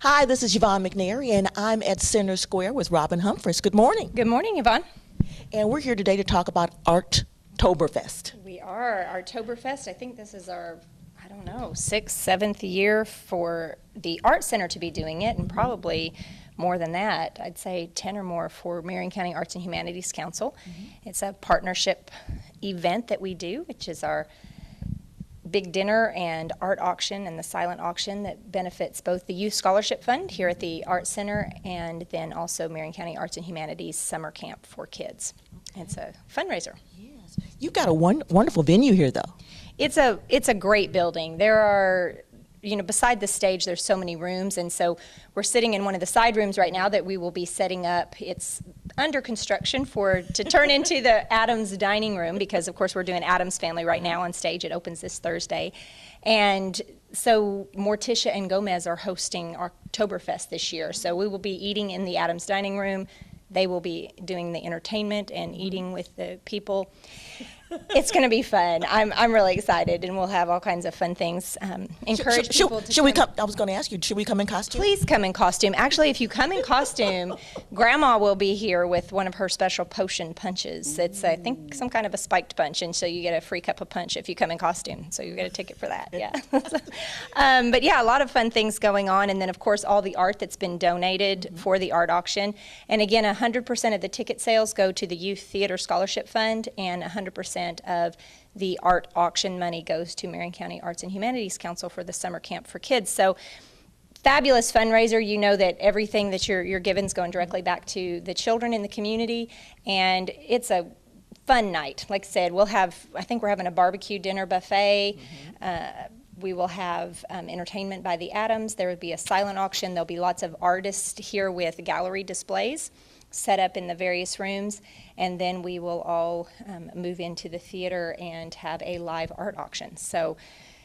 Hi, this is Yvonne McNary, and I'm at Center Square with Robin Humphreys. Good morning. Good morning, Yvonne. And we're here today to talk about Arttoberfest. We are. Arttoberfest, I think this is our, I don't know, 6th, 7th year for the Art Center to be doing it, and probably more than that. I'd say 10 or more for Marion County Arts and Humanities Council. It's a partnership event that we do, which is our big dinner and art auction and the silent auction that benefits both the Youth Scholarship Fund here at the Art Center and then also Marion County Arts and Humanities Summer Camp for kids. It's a fundraiser. Yes. You've got a wonderful venue here, though. It's a great building. There are, beside the stage, there's so many rooms, and so we're sitting in one of the side rooms right now that we will be setting up. It's under construction to turn into the Adams dining room because, of course, we're doing Adams Family right now on stage. It opens this Thursday. And so Morticia and Gomez are hosting Arttoberfest this year. So we will be eating in the Adams dining room. They will be doing the entertainment and eating with the people. It's going to be fun. I'm really excited, and we'll have all kinds of fun things. Encourage people to should we come? I was going to ask you, should we come in costume? Please come in costume. Actually, if you come in costume, Grandma will be here with one of her special potion punches. It's, I think, some kind of a spiked punch, and so you get a free cup of punch if you come in costume. So you get a ticket for that, yeah. But yeah, a lot of fun things going on, and then, of course, all the art that's been donated for the art auction. And again, 100% of the ticket sales go to the Youth Theater Scholarship Fund, and 100% of the art auction money goes to Marion County Arts and Humanities Council for the summer camp for kids. So fabulous fundraiser. You know that everything that you're given is going directly back to the children in the community, and it's a fun night. Like I said, I think we're having a barbecue dinner buffet. We will have entertainment by the Adams. There will be a silent auction. There'll be lots of artists here with gallery displays set up in the various rooms, and then we will all move into the theater and have a live art auction. So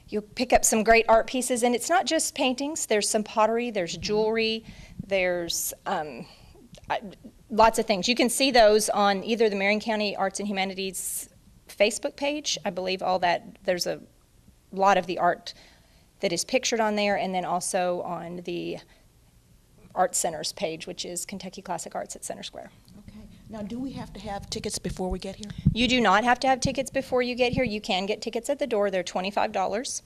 you'll pick up some great art pieces, and it's not just paintings. There's some pottery, there's jewelry, there's lots of things. You can see those on either the Marion County Arts and Humanities Facebook page. I believe there's a lot of the art that is pictured on there, and then also on the Art Center's page, which is Kentucky Classic Arts at Center Square. Okay. Now, do we have to have tickets before we get here? You do not have to have tickets before you get here. You can get tickets at the door. They're $25,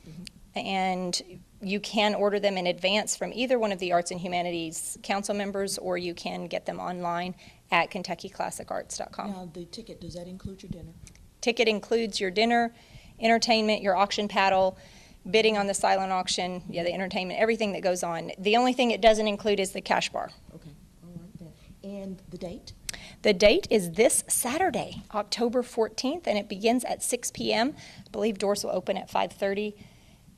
and you can order them in advance from either one of the Arts and Humanities Council members, or you can get them online at KentuckyClassicArts.com. Now, the ticket, does that include your dinner? Ticket includes your dinner, entertainment, your auction paddle, bidding on the silent auction, the entertainment, everything that goes on. The only thing it doesn't include is the cash bar. Okay, all right then. And the date? The date is this Saturday, October 14th, and it begins at 6 p.m. I believe doors will open at 5:30.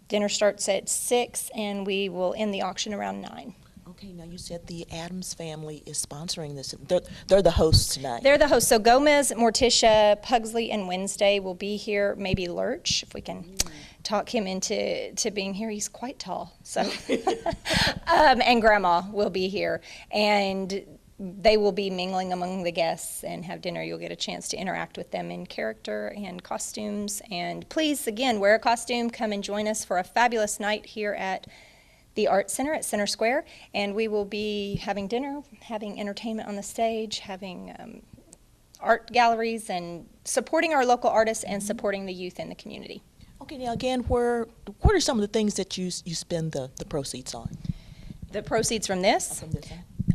Dinner starts at 6, and we will end the auction around 9. Okay, now you said the Adams family is sponsoring this. They're the hosts tonight. They're the hosts. So Gomez, Morticia, Pugsley, and Wednesday will be here. Maybe Lurch, if we can talk him into being here. He's quite tall. So, and Grandma will be here. And they will be mingling among the guests and have dinner. You'll get a chance to interact with them in character and costumes. And please, again, wear a costume. Come and join us for a fabulous night here at the Art Center at Center Square, and we will be having dinner, having entertainment on the stage, having art galleries, and supporting our local artists and supporting the youth in the community. Okay, now again, what are some of the things that you spend the proceeds on? The proceeds from this? From this,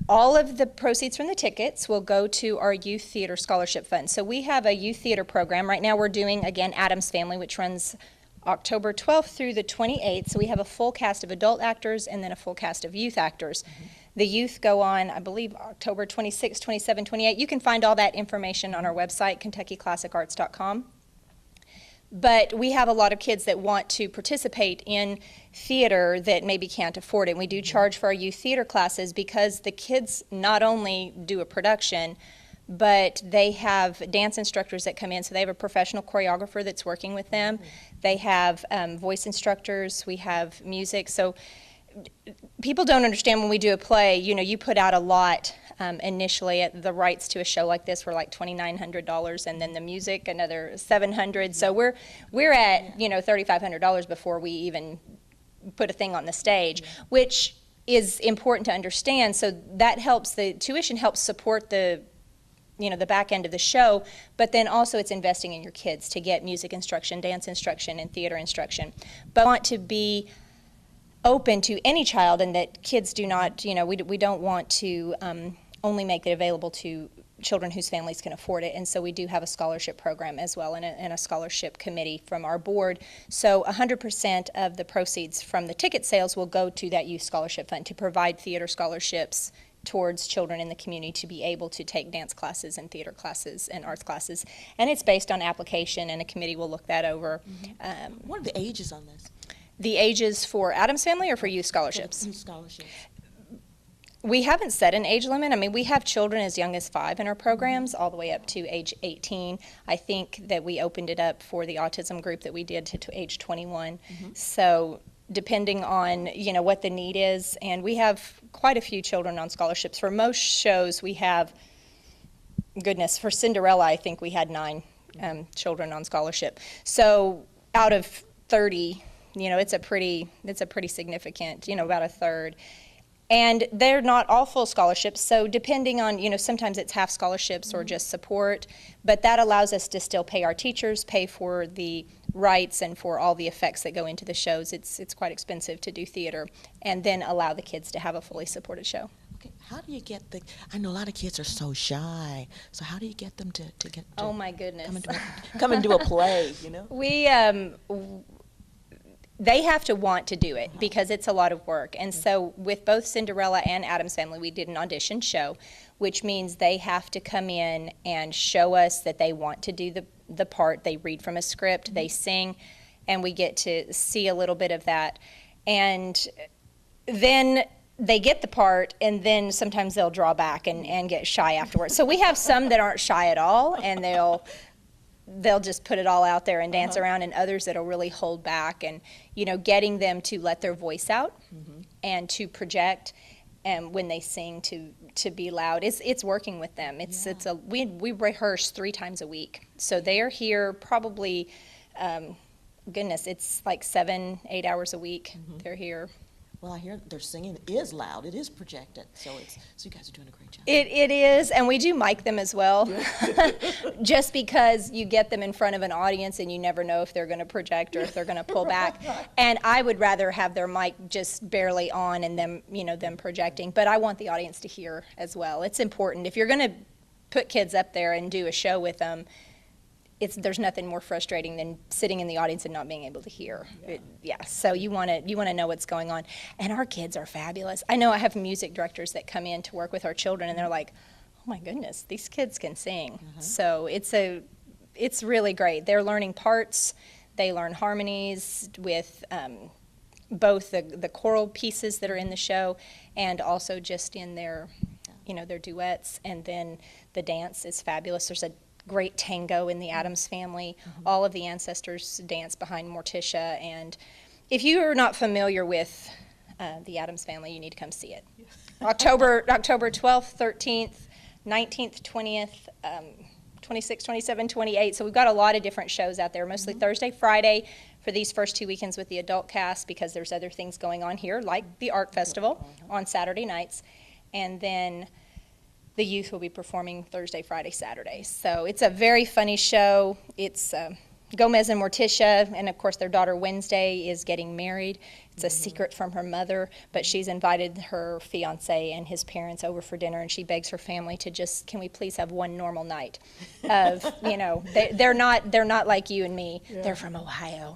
All of the proceeds from the tickets will go to our Youth Theater Scholarship Fund. So we have a youth theater program. Right now we're doing, again, Adams Family, which runs October 12th through the 28th. So we have a full cast of adult actors and then a full cast of youth actors. The youth go on, I believe, October 26, 27, 28. You can find all that information on our website, KentuckyClassicArts.com. But we have a lot of kids that want to participate in theater that maybe can't afford it. And we do charge for our youth theater classes because the kids not only do a production, but they have dance instructors that come in. So they have a professional choreographer that's working with them. They have voice instructors. We have music. So people don't understand when we do a play, you put out a lot initially. At the rights to a show like this were like $2,900, and then the music another $700. So we're at $3,500 before we even put a thing on the stage, which is important to understand. So that helps, the tuition helps support the back end of the show, but then also it's investing in your kids to get music instruction, dance instruction, and theater instruction. But I want to be open to any child, and that kids do not, we don't want to only make it available to children whose families can afford it. And so we do have a scholarship program as well, and a scholarship committee from our board. So 100% of the proceeds from the ticket sales will go to that youth scholarship fund to provide theater scholarships towards children in the community to be able to take dance classes and theater classes and arts classes. And it's based on application, and a committee will look that over. What are the ages on this? The ages for Adams Family or for youth scholarships? Youth scholarships. We haven't set an age limit. I mean, we have children as young as 5 in our programs, all the way up to age 18. I think that we opened it up for the autism group that we did to age 21. So depending on, what the need is. And we have quite a few children on scholarships. For most shows, we have, for Cinderella, I think we had 9 children on scholarship. So out of 30, it's a pretty significant, about a third. And they're not all full scholarships, so depending on, sometimes it's half scholarships or just support, but that allows us to still pay our teachers, pay for the rights and for all the effects that go into the shows. It's quite expensive to do theater, and then allow the kids to have a fully supported show. Okay, how do you get I know a lot of kids are so shy, so how do you get them to get to Oh my goodness. come and do a play, We, they have to want to do it because it's a lot of work. And so with both Cinderella and Adams Family, we did an audition show, which means they have to come in and show us that they want to do the part. They read from a script, they sing, and we get to see a little bit of that. And then they get the part, and then sometimes they'll draw back and get shy afterwards. So we have some that aren't shy at all, and they'll just put it all out there and dance around, and others that'll really hold back, and getting them to let their voice out and to project, and when they sing to be loud. It's working with them. We rehearse 3 times a week, so they are here probably it's like 7-8 hours a week. They're here. Well, I hear their singing is loud. It is projected, so you guys are doing a great job. It is, and we do mic them as well, just because you get them in front of an audience and you never know if they're going to project or if they're going to pull back. And I would rather have their mic just barely on and them projecting, but I want the audience to hear as well. It's important. If you're going to put kids up there and do a show with them, there's nothing more frustrating than sitting in the audience and not being able to hear. So you want to know what's going on. And our kids are fabulous. I know I have music directors that come in to work with our children, and they're like, oh my goodness, these kids can sing. So it's really great. They're learning parts. They learn harmonies with both the choral pieces that are in the show, and also just in their duets. And then the dance is fabulous. There's a great tango in the Adams Family. All of the ancestors dance behind Morticia, and if you are not familiar with the Adams Family, you need to come see it. October 12th, 13th, 19th, 20th, 26, 27, 28. So we've got a lot of different shows out there, mostly Thursday, Friday for these first 2 weekends with the adult cast, because there's other things going on here, like the art festival on Saturday nights, and then the youth will be performing Thursday, Friday, Saturday. So it's a very funny show. It's Gomez and Morticia, and of course their daughter Wednesday is getting married. It's a secret from her mother, but she's invited her fiance and his parents over for dinner, and she begs her family to can we please have one normal night of, they're not like you and me. They're from Ohio.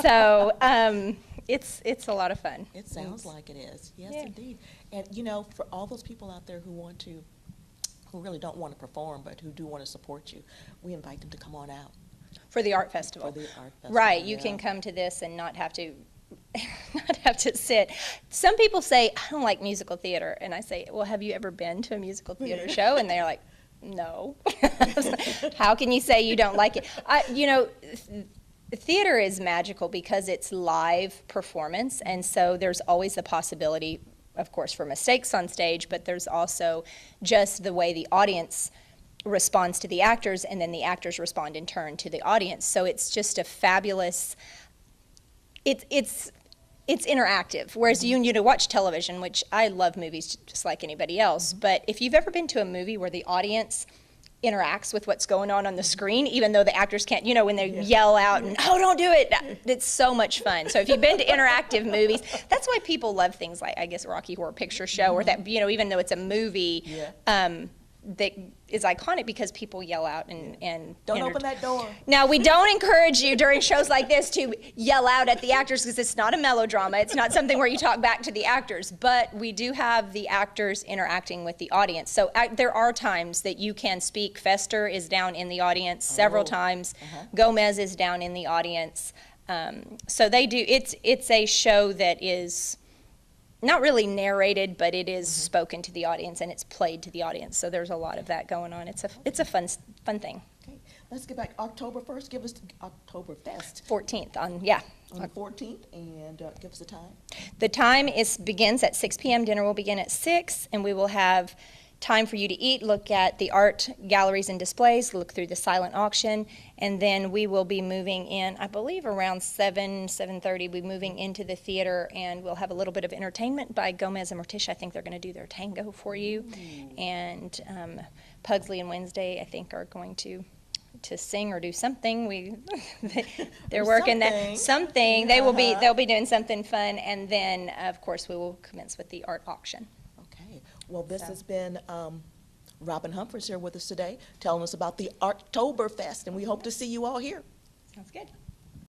So it's a lot of fun. It sounds like it is. Yes, indeed. And for all those people out there who really don't want to perform, but who do want to support you, we invite them to come on out. For the art festival. For the art festival. Right, you can come to this and not have to sit. Some people say, I don't like musical theater, and I say, well, have you ever been to a musical theater show? And they're like, no. How can you say you don't like it? Theater is magical because it's live performance, and so there's always the possibility, of course, for mistakes on stage, but there's also just the way the audience responds to the actors, and then the actors respond in turn to the audience. So it's just a fabulous, it's it's interactive, whereas you know, watch television, which I love movies just like anybody else, but if you've ever been to a movie where the audience interacts with what's going on the screen, even though the actors can't, you know, when they yell out and, oh, don't do it, it's so much fun. So if you've been to interactive movies, that's why people love things like, I guess, Rocky Horror Picture Show, or that, you know, even though it's a movie, that is iconic because people yell out and Don't open that door. Now, we don't encourage you during shows like this to yell out at the actors, because it's not a melodrama. It's not something where you talk back to the actors, but we do have the actors interacting with the audience. So there are times that you can speak. Fester is down in the audience several times. Gomez is down in the audience. So they do, it's a show that is not really narrated, but it is spoken to the audience and it's played to the audience. So there's a lot of that going on. It's a fun thing. Okay, let's get back. October 1st, give us Oktoberfest. 14th On the 14th, and give us the time. The time begins at 6 p.m. Dinner will begin at 6, and we will have time for you to eat, look at the art galleries and displays, look through the silent auction, and then we will be moving in, I believe around 7:30, we'll be moving into the theater, and we'll have a little bit of entertainment by Gomez and Morticia. I think they're going to do their tango for you. And Pugsley and Wednesday, I think, are going to sing or do something. They're working that something. They'll be doing something fun, and then of course we will commence with the art auction. Well, this has been Robin Humphreys here with us today, telling us about the Oktoberfest, and we hope to see you all here. Sounds good.